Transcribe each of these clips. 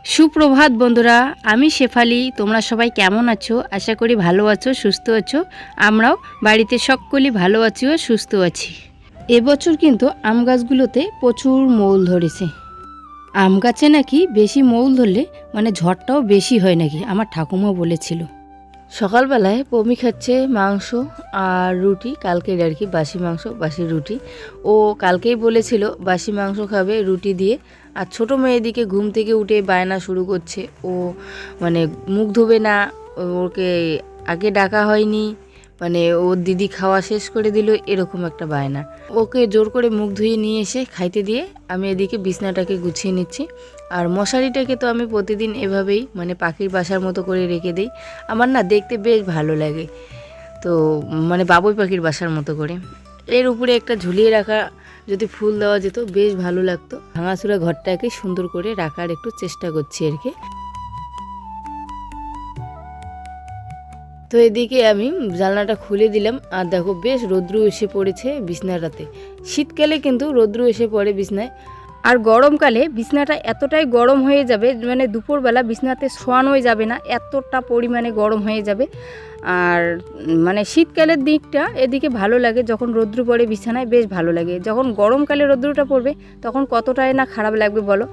সুপ্রভাত বন্ধুরা, আমি শেফালি। তোমরা সবাই কেমন আছো? আশা করি ভালো আছো, সুস্থ আছো। আমরাও বাড়িতে সকলেই ভালো আছি ও সুস্থ আছি। এবছর কিন্তু আম গাছগুলোতে প্রচুর মৌল ধরেছে। আম গাছে নাকি বেশি মৌল ধরলে মানে ঝড়টাও বেশি হয় নাকি, আমার ঠাকুমা বলেছিল। সকালবেলায় পমি খাচ্ছে মাংস আর রুটি, কালকের আর কি বাসি মাংস বাসি রুটি। ও কালকেই বলেছিল বাসি মাংস খাবে রুটি দিয়ে। আর ছোটো মেয়েদিকে ঘুম থেকে উঠে বায়না শুরু করছে, ও মানে মুখ ধোবে না, ওকে আগে ডাকা হয়নি, মানে ওর দিদি খাওয়া শেষ করে দিল, এরকম একটা বায়না। ওকে জোর করে মুখ ধুয়ে নিয়ে এসে খাইতে দিয়ে আমি এদিকে বিছনাটাকে গুছিয়ে নিচ্ছি। আর মশারিটাকে তো আমি প্রতিদিন এভাবেই মানে পাখির বাসার মতো করে রেখে দিই। আমার না দেখতে বেশ ভালো লাগে, তো মানে বাবুই পাখির বাসার মতো করে। এর উপরে একটা ঝুলিয়ে রাখা যদি ফুল দেওয়া যেত বেশ ভালো লাগতো। ভাঙাচুরা ঘরটাকে সুন্দর করে রাখার একটু চেষ্টা করছি আর কি। তো এদিকে আমি জানলাটা খুলে দিলাম, আর দেখো বেশ রৌদ্র এসে পড়েছে বিছনাটাতে। শীতকালে কিন্তু রৌদ্র এসে পড়ে বিছনায়, আর গরমকালে বিছনাটা এতটাই গরম হয়ে যাবে মানে দুপুরবেলা বিছনাতে শোয়ানোই যাবে না, এতটা পরিমাণে গরম হয়ে যাবে। আর মানে শীতকালের দিকটা এদিকে ভালো লাগে, যখন রৌদ্র পড়ে বিছানায় বেশ ভালো লাগে। যখন গরমকালে রৌদ্রটা পড়বে তখন কতটাই না খারাপ লাগবে বলো।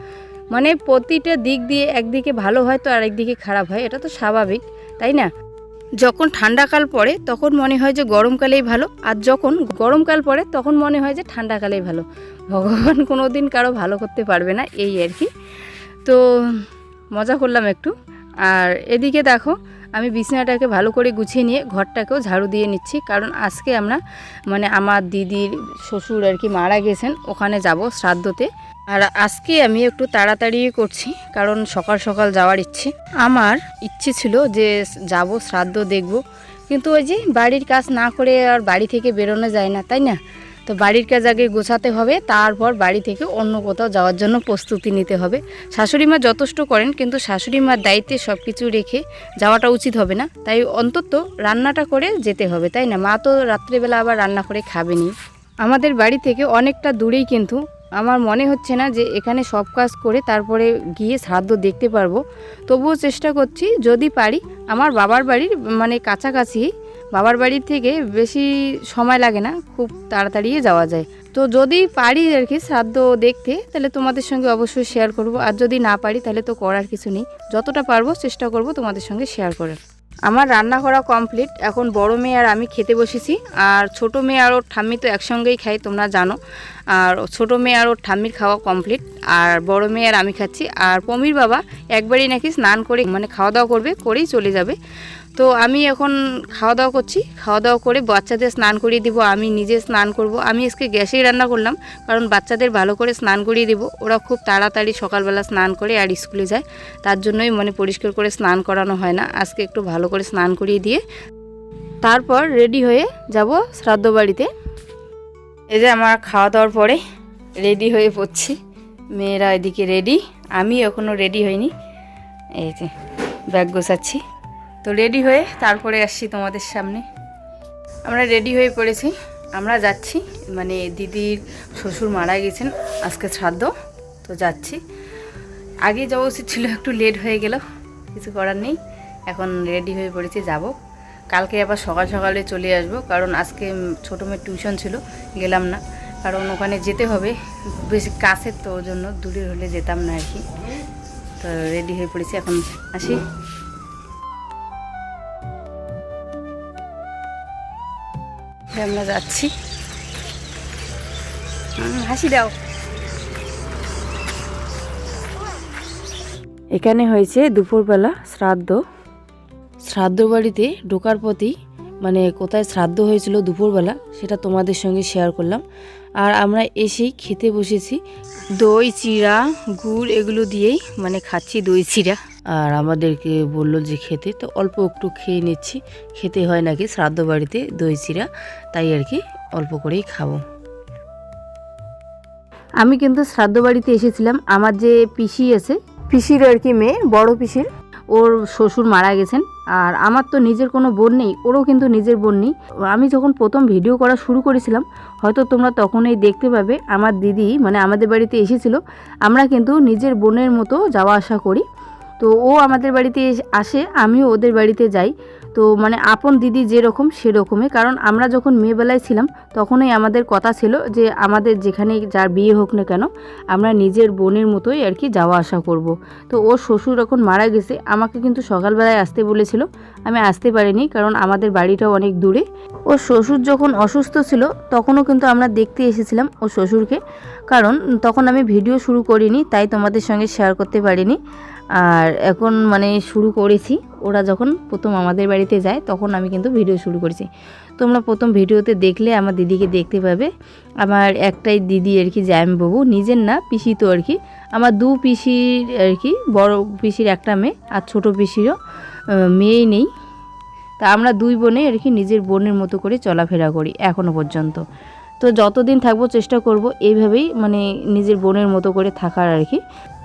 মানে প্রতিটা দিক দিয়ে একদিকে ভালো হয় তো আরেকদিকে খারাপ হয়, এটা তো স্বাভাবিক, তাই না? যখন ঠান্ডাকাল পড়ে তখন মনে হয় যে গরমকালেই ভালো, আর যখন গরমকাল পড়ে তখন মনে হয় যে ঠান্ডাকালেই ভালো। ভগবান কোনো দিন কারো ভালো করতে পারবে না, এই আর কি। তো মজা করলাম একটু। আর এদিকে দেখো আমি বিছানাটাকে ভালো করে গুছিয়ে নিয়ে ঘরটাকেও ঝাড়ু দিয়ে নিচ্ছি, কারণ আজকে আমরা মানে আমার দিদির শ্বশুর আর কি মারা গেছেন, ওখানে যাব শ্রাদ্ধতে। আর আজকে আমি একটু তাড়াতাড়ি করছি, কারণ সকাল সকাল যাওয়ার ইচ্ছে। আমার ইচ্ছে ছিল যে যাব শ্রাদ্ধ দেখব, কিন্তু ওই যে বাড়ির কাজ না করে আর বাড়ি থেকে বেরোনো যায় না, তাই না? তো বাড়ির কাজ আগে গোছাতে হবে, তারপর বাড়ি থেকে অন্য কোথাও যাওয়ার জন্য প্রস্তুতি নিতে হবে। শাশুড়ি মা যথেষ্ট করেন, কিন্তু শাশুড়ি মার দায়িত্বে সব কিছু রেখে যাওয়াটা উচিত হবে না, তাই অন্তত রান্নাটা করে যেতে হবে, তাই না? মা তো রাত্রিবেলা আবার রান্না করে খাবেনি। আমাদের বাড়ি থেকে অনেকটা দূরেই, কিন্তু আমার মনে হচ্ছে না যে এখানে সব কাজ করে তারপরে গিয়ে শ্রাদ্ধ দেখতে পারবো। তবুও চেষ্টা করছি, যদি পারি। আমার বাবার বাড়ির মানে কাছাকাছি, বাবার বাড়ির থেকে বেশি সময় লাগে না, খুব তাড়াতাড়ি যাওয়া যায়। তো যদি পারি আর কি শ্রাদ্ধ দেখতে, তাহলে তোমাদের সঙ্গে অবশ্যই শেয়ার করব। আর যদি না পারি তাহলে তো করার কিছু নেই, যতটা পারবো চেষ্টা করব তোমাদের সঙ্গে শেয়ার করার। আমার রান্না করা কমপ্লিট, এখন বড় মেয়ে আর আমি খেতে বসেছি। আর ছোট মেয়ে আর ওর ঠাম্মি তো একসঙ্গেই খাই, তোমরা জানো। আর ছোট মেয়ে আর ওর ঠাম্মির খাওয়া কমপ্লিট, আর বড় মেয়ে আর আমি খাচ্ছি। আর পমির বাবা একবারই নাকি স্নান করে মানে খাওয়া দাওয়া করবে, করেই চলে যাবে। তো আমি এখন খাওয়া দাওয়া করছি, খাওয়া দাওয়া করে বাচ্চাদের স্নান করিয়ে দিব, আমি নিজে স্নান করব। আমি আজকে গ্যাসেই রান্না করলাম, কারণ বাচ্চাদের ভালো করে স্নান করিয়ে দেবো। ওরা খুব তাড়াতাড়ি সকালবেলা স্নান করে আর স্কুলে যায়, তার জন্যই মানে পরিষ্কার করে স্নান করানো হয় না। আজকে একটু ভালো করে স্নান করিয়ে দিয়ে তারপর রেডি হয়ে যাব শ্রাদ্ধ বাড়িতে। এই যে আমার খাওয়া দাওয়ার পরে রেডি হয়ে পড়ছি, মেয়েরা এদিকে রেডি, আমি এখনও রেডি হইনি। এই যে ব্যাগ গোছাচ্ছি, তো রেডি হয়ে তারপরে আসছি তোমাদের সামনে। আমরা রেডি হয়ে পড়েছি, আমরা যাচ্ছি। মানে দিদির শ্বশুর মারা গেছেন, আজকে শ্রাদ্ধ, তো যাচ্ছি। আগে যাওয়া উচিত ছিল, একটু লেট হয়ে গেল, কিছু করার নেই। এখন রেডি হয়ে পড়েছি, যাব। কালকে আবার সকাল সকালে চলে আসব, কারণ আজকে ছোটো মেয়ের টিউশন ছিল, গেলাম না, কারণ ওখানে যেতে হবে, বেশি কাছের তো, ওর জন্য দূরের হলে যেতাম না আর কি। তো রেডি হয়ে পড়েছি, এখন আসি। আমরা যাচ্ছি, হাসি দাও। এখানে হয়েছে দুপুরবেলা শ্রাদ্ধ বাড়িতে ঢোকার পথেই মানে কোথায় শ্রাদ্ধ হয়েছিল দুপুরবেলা, সেটা তোমাদের সঙ্গে শেয়ার করলাম। আর আমরা এসেই খেতে বসেছি, দই চিড়া গুড় এগুলো দিয়েই মানে খাচ্ছি দই চিড়া। আর আমাদেরকে বললো যে খেতে, তো অল্প একটু খেয়ে নিচ্ছি। খেতে হয় নাকি শ্রাদ্ধ বাড়িতে দই চিড়া, তাই আর কি অল্প করেই খাবো। আমি কিন্তু শ্রাদ্ধ বাড়িতে এসেছিলাম, আমার যে পিসি আছে, পিসির আর কি মেয়ে, বড় পিসির, ওর শ্বশুর মারা গেছেন। আর আমার তো নিজের কোনো বোন নেই, ওরও কিন্তু নিজের বোন নেই। আমি যখন প্রথম ভিডিও করা শুরু করেছিলাম, হয়তো তোমরা তখনই দেখতে পাবে আমার দিদি মানে আমাদের বাড়িতে এসেছিল। আমরা কিন্তু নিজের বোনের মতো যাওয়া আসা করি। তো ও আমাদের বাড়িতে আসে, আমিও ওদের বাড়িতে যাই। তো মানে আপন দিদি যেরকম সেরকমই, কারণ আমরা যখন মেয়েবেলায় ছিলাম তখনই আমাদের কথা ছিল যে আমাদের যেখানে যার বিয়ে হোক না কেন আমরা নিজের বোনের মতোই আর কি যাওয়া আসা করব। তো ওর শ্বশুর এখন মারা গেছে, আমাকে কিন্তু সকালবেলায় আসতে বলেছিল, আমি আসতে পারিনি কারণ আমাদের বাড়িটাও অনেক দূরে। ওর শ্বশুর যখন অসুস্থ ছিল তখনও কিন্তু আমরা দেখতে এসেছিলাম ওর শ্বশুরকে, কারণ তখন আমি ভিডিও শুরু করিনি, তাই তোমাদের সঙ্গে শেয়ার করতে পারিনি। আর এখন মানে শুরু করেছি, ওরা যখন প্রথম আমাদের বাড়িতে যায় তখন আমি কিন্তু ভিডিও শুরু করেছি। তোমরা প্রথম ভিডিওতে দেখলে আমার দিদিকে দেখতে পাবে। আমার একটাই দিদি আর কি, জামাইবাবু, নিজের না, পিসি তো আর কি। আমার দু পিসির আর কি, বড় পিসির একটা মেয়ে আর ছোটো পিসিরও মেয়েই নেই। তা আমরা দুই বোনে আর কি নিজের বোনের মতো করে চলাফেরা করি এখনও পর্যন্ত। তো যতদিন থাকবো চেষ্টা করব এইভাবেই মানে নিজের বোনের মতো করে থাকার আর কি।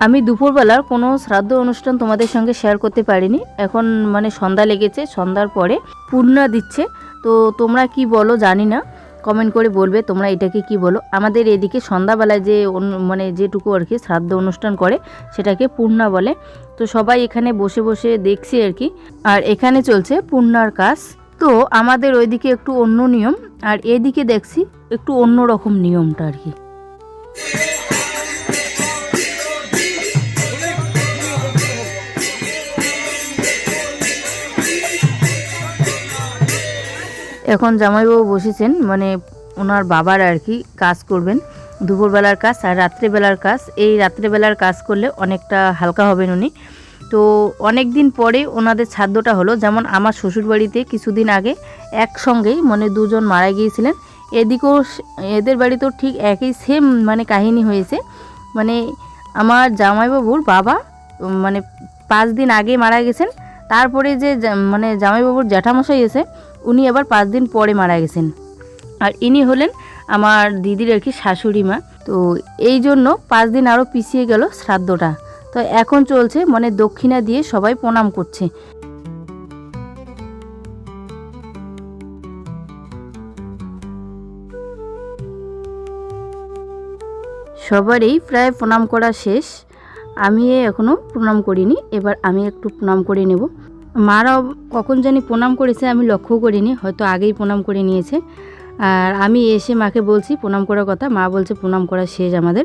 আমি দুপুরবেলার কোনো শ্রাদ্ধ অনুষ্ঠান তোমাদের সঙ্গে শেয়ার করতে পারিনি। এখন মানে সন্ধ্যা লেগেছে, সন্ধ্যার পরে পূর্ণা দিচ্ছে। তো তোমরা কি বলো জানি না, কমেন্ট করে বলবে তোমরা এটাকে কি বলো। আমাদের এদিকে সন্ধ্যাবেলায় যে মানে যেটুকু আর কি শ্রাদ্ধ অনুষ্ঠান করে সেটাকে পূর্ণা বলে। তো সবাই এখানে বসে বসে দেখছি আর কি, আর এখানে চলছে পূর্ণার কাজ। তো আমাদের ওইদিকে একটু অন্য নিয়ম, আর এদিকে দেখছি একটু অন্য রকম নিয়মটা আর কি। এখন জামাইবাবু বসেছেন, মানে ওনার বাবার আর কি কাজ করবেন, দুপুরবেলার কাজ আর রাত্রেবেলার কাজ। এই রাত্রেবেলার কাজ করলে অনেকটা হালকা হবেন উনি। তো অনেক দিন পরে ওনাদের শ্রাদ্ধটা হলো। যেমন আমার শ্বশুরবাড়িতে কিছুদিন আগে একসঙ্গেই মানে দুজন মারা গিয়েছিলেন, এদিকেও এদের বাড়িতেও ঠিক একই সেম মানে কাহিনী হয়েছে। মানে আমার জামাইবাবুর বাবা মানে 5 দিন আগে মারা গেছেন, তারপরে যে মানে জামাইবাবুর জ্যাঠামশাই এসে উনি আবার 5 দিন পরে মারা গেছেন। আর ইনি হলেন আমার দিদির আর কি শাশুড়ি মা। তো এই জন্য 5 দিন আরও পিছিয়ে গেল শ্রাদ্ধটা। তো এখন চলছে মানে দক্ষিণা দিয়ে সবাই প্রণাম করছে। সবারই প্রায় প্রণাম করা শেষ, আমি এখনও প্রণাম করিনি, এবার আমি একটু প্রণাম করে নেব। মারাও কখন জানি প্রণাম করেছে আমি লক্ষ্য করিনি, হয়তো আগেই প্রণাম করে নিয়েছে। আর আমি এসে মাকে বলছি প্রণাম করার কথা, মা বলছে প্রণাম করা শেষ আমাদের।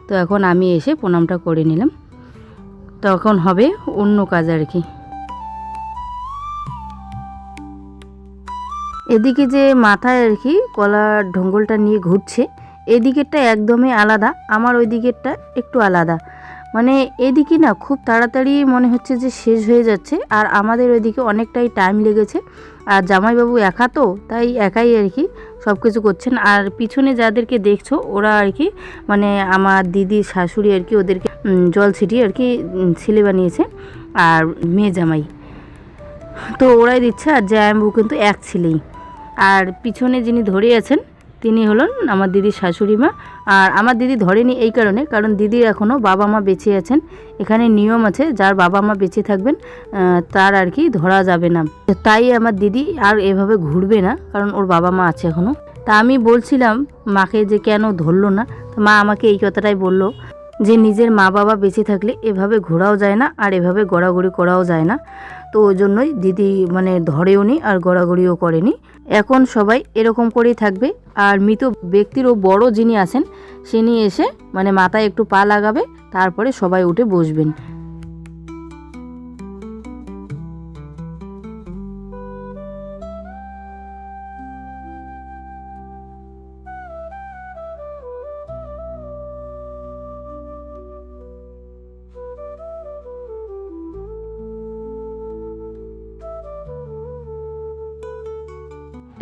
তো এখন আমি এসে প্রণামটা করে নিলাম, তখন হবে অন্য কাজ আর কি। এদিকে যে মাথায় আর কি কলার ঢঙ্গলটা নিয়ে ঘুরছে, এদিকেরটা একদমই আলাদা, আমার ওই দিকেরটা একটু আলাদা। মানে এদিকে না খুব তাড়াতাড়ি মনে হচ্ছে যে শেষ হয়ে যাচ্ছে, আর আমাদের ওইদিকে অনেকটাই টাইম লেগেছে। আর জামাইবাবু একা তো, তাই একাই আর কি সব কিছু করছেন। আর পিছনে যাদেরকে দেখছো ওরা আর কি মানে আমার দিদির শাশুড়ি আর কি, ওদেরকে জল ছিটিয়ে আর কি ছেলে বানিয়েছে, আর মেয়ে জামাই তো ওরাই দিচ্ছে। আর জামাইবাবু কিন্তু এক ছেলেই। আর পিছনে যিনি ধরে আছেন তিনি হলেন আমার দিদির শাশুড়ি মা। আর আমার দিদি ধরেনি এই কারণে, কারণ দিদির এখনও বাবা মা বেঁচে আছেন। এখানে নিয়ম আছে যার বাবা মা বেঁচে থাকবেন তার আর কি ধরা যাবে না, তাই আমার দিদি আর এভাবে ঘুরবে না, কারণ ওর বাবা মা আছে এখনও। তা আমি বলছিলাম মাকে যে কেন ধরলো না, তো মা আমাকে এই কথাটাই বললো যে নিজের মা বাবা বেঁচে থাকলে এভাবে ঘোরাও যায় না আর এভাবে গড়াগড়ি করাও যায় না। তো ওই জন্যই দিদি মানে ধরেও নি আর গড়াগড়িও করেনি। এখন সবাই এরকম করেই থাকবে। আর মৃত ব্যক্তিরও বড় যিনি আছেন তিনি এসে মানে মাথায় একটু পা লাগাবে, তারপরে সবাই উঠে বসবেন।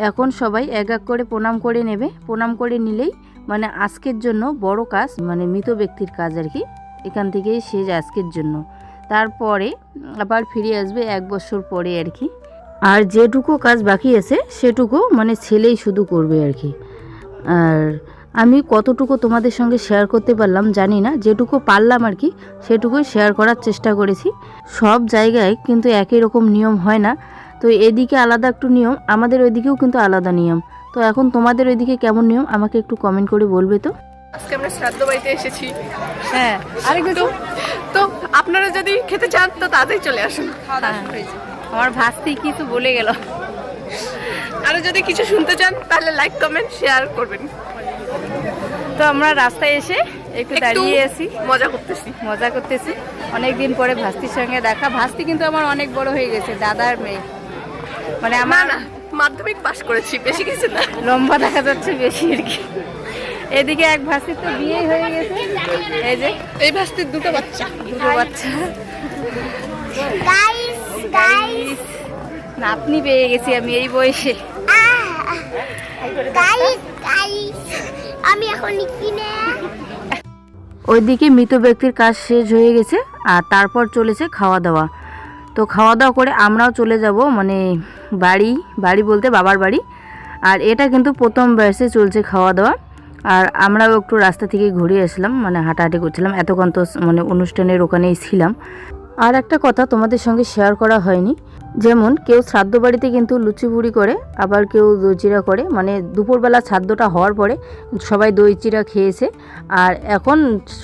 এখন সবাই এক এক করে প্রণাম করে নেবে, প্রণাম করে নিলেই মানে আজকের জন্য বড় কাজ মানে মৃত ব্যক্তির কাজ আর কি এখান থেকেই শেষ আজকের জন্য। তারপরে আবার ফিরে আসবে 1 বছর পরে আর কি। আর যেটুকু কাজ বাকি আছে সেটুকু মানে ছেলেই শুধু করবে আর কি। আর আমি কতটুকু তোমাদের সঙ্গে শেয়ার করতে পারলাম জানি না, যেটুকু পারলাম আর কি সেটুকুই শেয়ার করার চেষ্টা করেছি। সব জায়গায় কিন্তু একই রকম নিয়ম হয় না, তো এদিকে আলাদা একটু নিয়ম, আমাদের ওইদিকেও কিন্তু আলাদা নিয়ম। তো এখন তোমাদের ওইদিকে কেমন নিয়ম আমাকে একটু কমেন্ট করে বলবে তো। আজকে আমরা শ্রাদ্ধ বাড়িতে এসেছি। হ্যাঁ আরেকটু তো আপনারা যদি খেতে চান তো তাড়াতাড়ি চলে আসুন। খাওয়া দাওয়া শুরু হয়েছে। আমার ভাস্তি কিছু বলে গেল। আরো যদি কিছু শুনতে চান তাহলে লাইক কমেন্ট শেয়ার করবেন। তো আমরা রাস্তায় এসে একটু দাঁড়িয়ে আছি, মজা করতেছি। অনেকদিন পরে ভাস্তির সঙ্গে দেখা। ভাস্তি কিন্তু আমার অনেক বড় হয়ে গেছে, দাদার মেয়ে। মানে আমার মাধ্যমিক পাস করেছি, বেশি কিছু না। লম্বা দেখা যাচ্ছে বেশি আর কি। এদিকে এক ভাস্তির তো বিয়ে হয়ে গেছে, এই যে এই ভাস্তির দুটো বাচ্চা। নাতনি পেয়ে গেছি আমি এই বয়সে। আমি এখন কিনে ওইদিকে মৃত ব্যক্তির কাজ শেষ হয়ে গেছে আর তারপর চলেছে খাওয়া দাওয়া। তো খাওয়া দাওয়া করে আমরাও চলে যাব মানে বাড়ি বলতে বাবার বাড়ি। আর এটা কিন্তু প্রথম ব্যাচে চলছে খাওয়া দাওয়া। আর আমরাও একটু রাস্তা থেকে ঘুরে আসলাম, মানে হাঁটাহাঁটি করছিলাম। এতক্ষণ তো মানে অনুষ্ঠানের ওখানেই ছিলাম। আর একটা কথা তোমাদের সঙ্গে শেয়ার করা হয়নি, যেমন কেউ শ্রাদ্ধ বাড়িতে কিন্তু লুচি পুরি করে, আবার কেউ দই চিড়া করে। মানে দুপুরবেলা শ্রাদ্ধটা হওয়ার পরে সবাই দই চিড়া খেয়েছে, আর এখন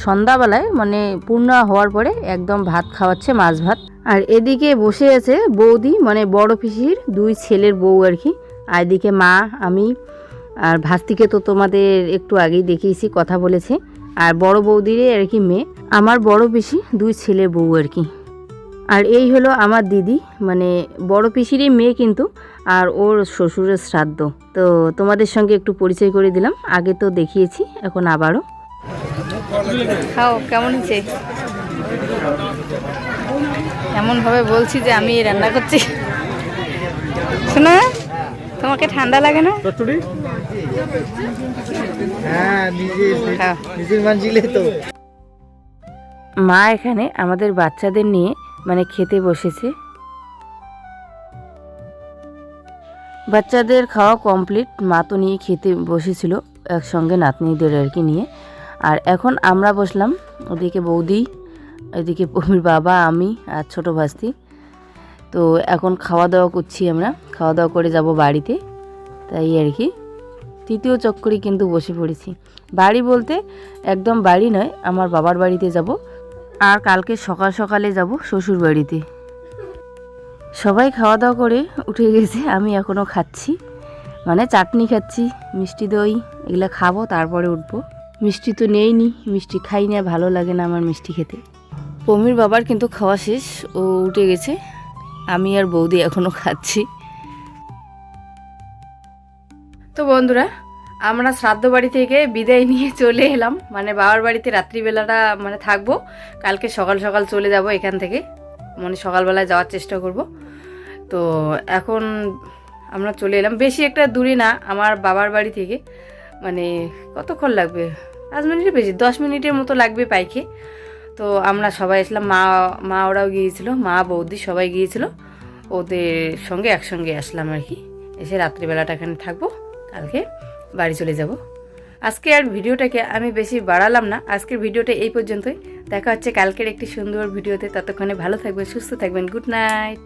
সন্ধ্যাবেলায় মানে পূর্ণা হওয়ার পরে একদম ভাত খাওয়াচ্ছে, মাছ ভাত। আর এদিকে বসে আছে বৌদি, মানে বড় পিসির 2 ছেলের বউ আর কি। আর এদিকে মা, আমি আর ভাস্তিকে তো তোমাদের একটু আগেই দেখিয়েছি, কথা বলেছে। আর বড় বৌদিরে আর কি মেয়ে, আমার বড় পিসি 2 ছেলে বউ আর কি। আর এই হলো আমার দিদি, মানে বড় পিসিরই মেয়ে কিন্তু, আর ওর শ্বশুরের শ্রাদ্ধ। তো তোমাদের সঙ্গে একটু পরিচয় করে দিলাম, আগে তো দেখিয়েছি, এখন আবারও। খাও, কেমন হয়েছে? এমনভাবে বলছি যে আমি রান্না করছি। শোনা, তোমাকে ঠান্ডা লাগে না? মা এখানে আমাদের বাচ্চাদের নিয়ে মানে খেতে বসেছে। বাচ্চাদের খাওয়া কমপ্লিট, মা তো নিয়ে খেতে বসেছিল একসঙ্গে নাতনিদের আর কি নিয়ে। আর এখন আমরা বসলাম, ওদিকে বৌদি, এদিকে পমির বাবা, আমি আর ছোট ভাস্তি। তো এখন খাওয়া দাওয়া করছি আমরা, খাওয়া দাওয়া করে যাব বাড়িতে, তাই আর কি। তৃতীয় চক্করে কিন্তু বসে পড়েছি। বাড়ি বলতে একদম বাড়ি নয়, আমার বাবার বাড়িতে যাব। আর কালকে সকালে যাব শ্বশুর বাড়িতে। সবাই খাওয়া দাওয়া করে উঠে গেছে, আমি এখনও খাচ্ছি, মানে চাটনি খাচ্ছি, মিষ্টি দই এগুলো খাবো, তারপরে উঠবো। মিষ্টি তো নেইনি, মিষ্টি খাই না, ভালো লাগে না আমার মিষ্টি খেতে। পমির বাবার কিন্তু খাওয়া শেষ, ও উঠে গেছে, আমি আর বৌদি এখনও খাচ্ছি। তো বন্ধুরা, আমরা শ্রাদ্ধ বাড়ি থেকে বিদায় নিয়ে চলে এলাম, মানে বাবার বাড়িতে রাত্রিবেলাটা মানে থাকবো। কালকে সকাল চলে যাব এখান থেকে, মানে সকালবেলায় যাওয়ার চেষ্টা করব। তো এখন আমরা চলে এলাম, বেশি একটা দূরে না আমার বাবার বাড়ি থেকে, মানে কতক্ষণ লাগবে, 5 মিনিটের বেশি, 10 মিনিটের মতো লাগবে পাইকে। তো আমরা সবাই আসলাম, মা ওরাও গিয়েছিল, মা বৌদি সবাই গিয়েছিল, ওদের সঙ্গে একসঙ্গে আসলাম আর কি। এসে রাত্রিবেলাটা এখানে থাকবো, কালকে বাড়ি চলে যাব। আজকে আর ভিডিওটাকে আমি বেশি বাড়ালাম না, আজকের ভিডিওটা এই পর্যন্তই। দেখা হচ্ছে কালকের একটি সুন্দর ভিডিওতে, ততক্ষণে ভালো থাকবেন, সুস্থ থাকবেন, গুড নাইট।